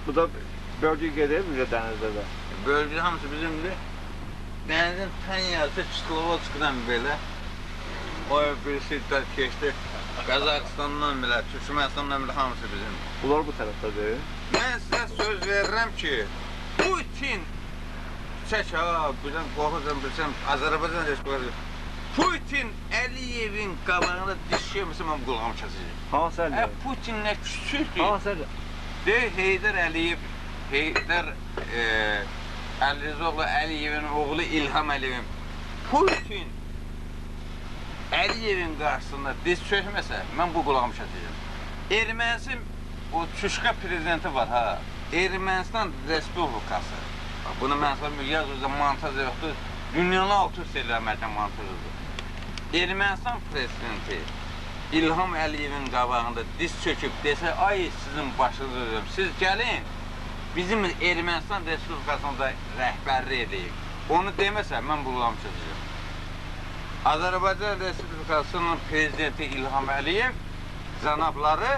Bu da bölge gelir mi denizde de? Bölge hamısı bizimdir. Denizin tən yarısı Çiskolovodskdan belə. O birisi keçdi. Qazakistandan belə, Türkmenistandan belə hamısı bizimdir. Bunlar bu tərəfdədir. Mən sizə söz verirəm ki, Putin çək ha, birdən qorxacam, bilsəm, Azərbaycan Respublikası. Putin Əliyevin qabağında diş yemirsə mən qulağımı kəsəcəm. Hansı Əliyev? Putin nə küçükdür? Hansı Əliyev? Deyir, Heydər Əliyev, Heydər Əlizoğlu Əliyevin oğlu İlham Əliyevin. Putin Əliyevin qarşısında diz çökməsə, mən bu qulağımı kəsəcəm. Ermənisin o Çuşqa prezidenti var ha, Ermənistan Respublikası. Bunu mən sana müqəz özə montaj yoxdur, dünyanı alt üst eləməkdən montajıdır. Ermənistan prezidenti İlham Əliyevin qabağında diz çöküb desə, ay sizin başınızı özüm, siz gəlin, bizim Ermənistan Respublikasında rəhbərlik edeyim. Onu deməsə, mən bu qulağımı kəsəcəm. Azərbaycan Respublikasının prezidenti İlham Əliyev cənabları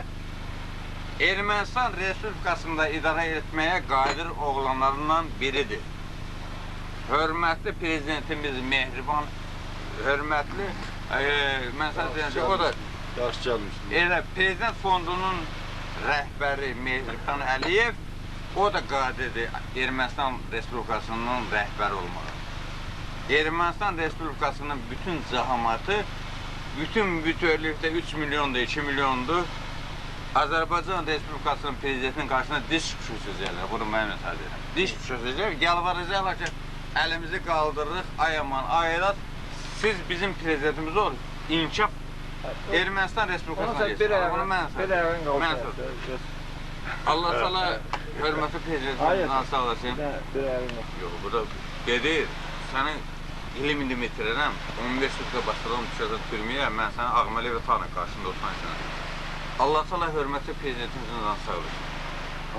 Ermənistan Respublikasında idarə etməyə qadir oğlanlarından biridir. Hörmətli prezidentimiz Mehriban, hörmətli, mən sənə deyəcəm ki, o da Prezident Fondunun rəhbəri Mehriban Əliyev, o da qadirdir Ermənistan Respublikasının rəhbəri olmalı. Ermənistan Respublikasının bütün zahamatı, bütün bütövlükdə 3 milyondur, 2 milyondur. Azərbaycan Respublikasının prezidentinin qarşısına diş çökəcəklər, bunu mən məsəl edirəm. Diş çökəcək, yalvaracaqlar ki, əlimizi qaldırırıq, ay aman, ayırat, siz bizim prezidentimiz olur, inkişaf Ermənistan Respublikasına geçsin. Bunu mən söyləyirəm. Allah sala hörmətli prezidentimizdən sağ olasın. Yox, bu da gedir, səni ilim bitirərəm, 15 sürtlə başlayalım, düşəcək türməyə, mən səni Ağməli və Tanrı qarşında olsan. Allah sala hörmətli prezidentimizdən sağ olasın.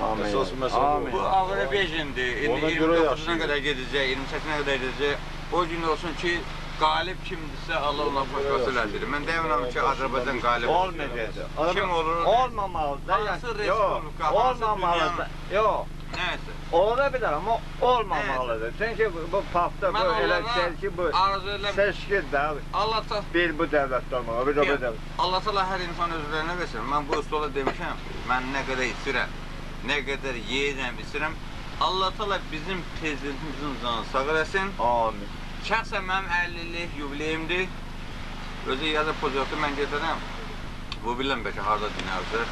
Amin. Bu Azərbaycandır, indi 29-una qədər gedəcək, 28-nə qədər gedəcək. O gün olsun ki, qalib kimdirsə Allah ona xoşbəxt elədir. Mən deyirəm ki, Azərbaycan qalib olmayacaq. Kim olur? Olmamalıdır. Hansı respublika, hansı dünyanın? Yox. Nəyəsə. Ola bilər, amma olmamalıdır. Çünki bu paxta, bu elə şey ki, bu seçkidir abi. Bir bu dövlətdə olmalı, bir də bu dövlət. Allah təala hər insan özlərinə versin. Mən bu stola demişəm, mən nə qədər içirəm, nə qədər yeyirəm, içirəm. Allah təala bizim prezidentimizin canını sağ eləsin. Amin. Şəxsən mənim 50-lik yubileyimdir. Özü yazı poziyatı mən gedirəm. Bu bilən bəlkə harada dinlərsə.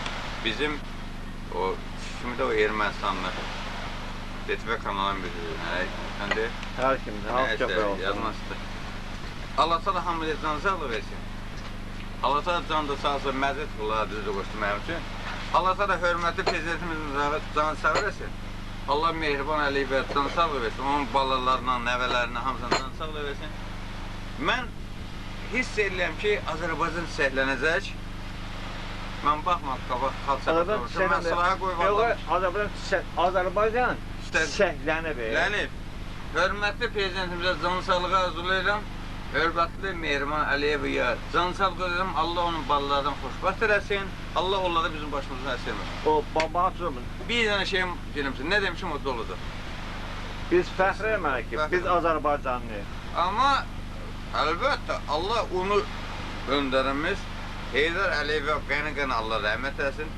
Bizim o kimi də o Ermənistanlı DTV kanalının bir səndə hər kimdir, halk köpəyi olsun. Yazmasıdır. Allah təala hamıya can sağlığı versin. Allah təala can da sağ olsun, məzət qulağı düzdür qoşdu mənim üçün. Allah təala hörmətli prezidentimizin canı sağ versin. Allah Mehriban Əliyevə can sağlığı versin. Onun balalarına, nəvələrinə hamısına can sağlığı versin. Mən hiss edirəm ki, Azərbaycan çiçəklənəcək. Mən baxmadım, xalq səbəbdə mən sıraya qoymadım. Azərbaycan çiçəklənib. Hörmətli prezidentimizə can sağlığı arzulayıram. Hörmətli Mehriban Əliyevə can sağlığı arzulayıram. Allah onun balalardan xoşbəxt eləsin. Allah onları bizim başımızdan əsirməsin. O, babacığım. Bir dənə şeyim demişim, nə demişim o doludur. Biz fəxr eləməliyik ki, biz Azərbaycanlıyıq. Amma əlbəttə Allah onu öndərimiz Heydər Əliyevə qəni-qəni Allah rəhmət eləsin.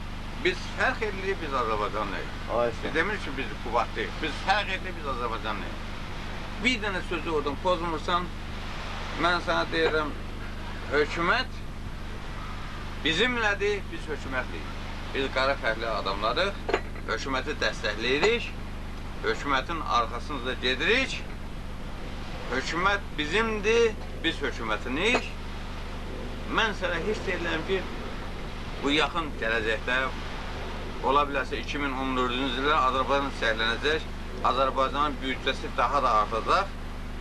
Biz fərq edirik, biz Azərbaycanlıyıq. Biz demirik ki, biz Qubatlıyıq. Biz fərq edirik, biz Azərbaycanlıyıq. Bir dənə sözü oradan pozmursan, mən sənə deyirəm, hökumət bizimlədir, biz hökumətliyik. Biz qara fərqli adamlarıq, hökuməti dəstəkləyirik, hökumətin arxasınızda gedirik. Hökumət bizimdir, biz hökumətinik. Mən sənə hiss edirəm ki, bu yaxın gələcəkdə, ola bilərsə 2014-cü ildə Azərbaycan çiçəklənəcək, Azərbaycanın büdcəsi daha da artacaq.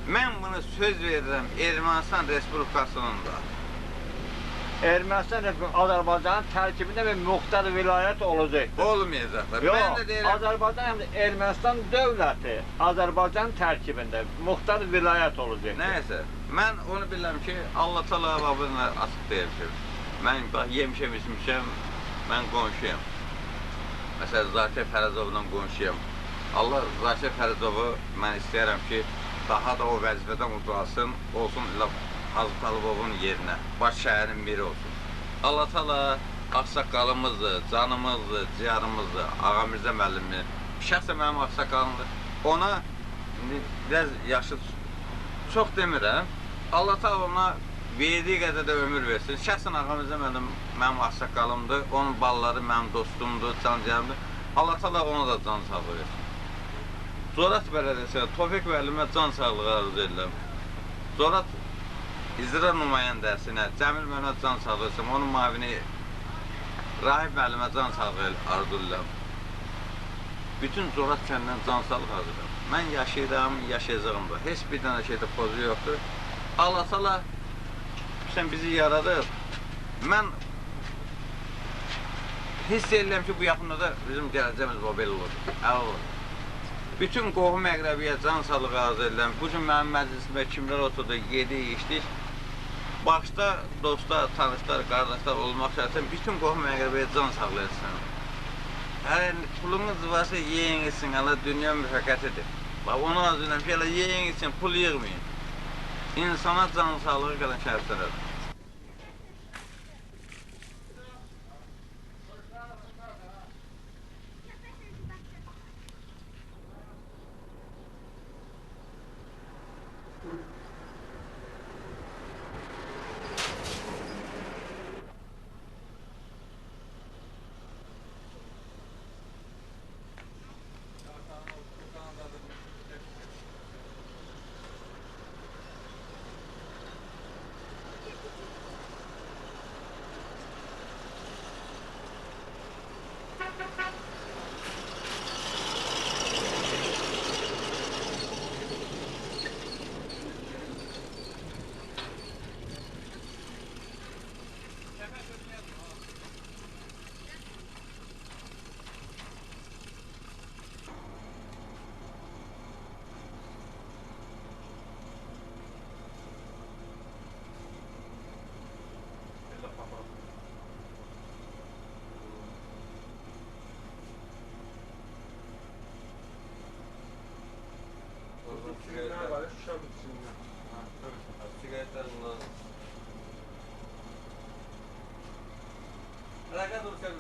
Mən bunu söz verirəm Ermənistan Respublikasının da. Ermənistan Azərbaycanın tərkibində bir müxtar vilayət olacaqdır. Olmayacaqlar. Yox, Azərbaycan həm də Ermənistan dövləti Azərbaycan tərkibində müxtar vilayət olacaqdır. Nəyəsə, mən onu bilirəm ki, Allah təala babına açıq deymişim. Mən yemişəm, içmişəm, mən qonşuyam. Məsələn, Zakir Fərəzovla qonşuyam. Allah Zakir Fərəzovu mən istəyərəm ki, daha da o vəzifədən ucalsın, olsun Hacı Talıbovun yerinə, baş şəhərin biri olsun. Allah Taala ağsaqqalımızdır, canımızdır, ciyarımızdır, Ağa Mirzə müəllimi. Şəxsən mənim ağsaqqalımdır. Ona biraz yaşı çox demirəm. Allah Taala ona verdiyi qədər də ömür versin. Şəxsən Ağa Mirzə müəllim mənim ağsaqqalımdır, onun balaları mənim dostumdur, can-ciyarımdır. Allah Taala ona da can sağlığı versin. Zorat bələdiyyəsinə, Tofiq müəllimə can sağlığı arzu edirəm. Zorat icra nümayəndəsinə, Cəmil müəllimə can sağlığı versin, onun müavini Rahib müəllimə can sağlığı arzu edirəm. Bütün Zorat kəndindən can sağlığı arzu edirəm. Mən yaşayıram, yaşayacağım da. Heç bir dənə şeydə pozu yoxdur. Allah Taala bizi yaradır. Mən hiss edirəm ki, bu yaxında da bizim gələcəyimiz o belə olur. Əvvəl. Bütün qohum əqrəbiyə can sağlığı arzu edirəm. Bu gün mənim məclisimdə kimlər oturdu, yedik, içdik. Başda dostlar, tanışlar, qardaşlar olmaq şərtilə bütün qohum əqrəbiyə can sağlığı etsin. Hələ pulunuz varsa yeyin etsin, hələ dünya müvəqqətidir. Onu arzu edirəm ki, hələ yeyin etsin, pul yığmayın. İnsana can sağlığı gələn şərtlərdir. Sigaretler var ya, şu şarkı dışında. Sigaretler bunlar. Hareket dur sen.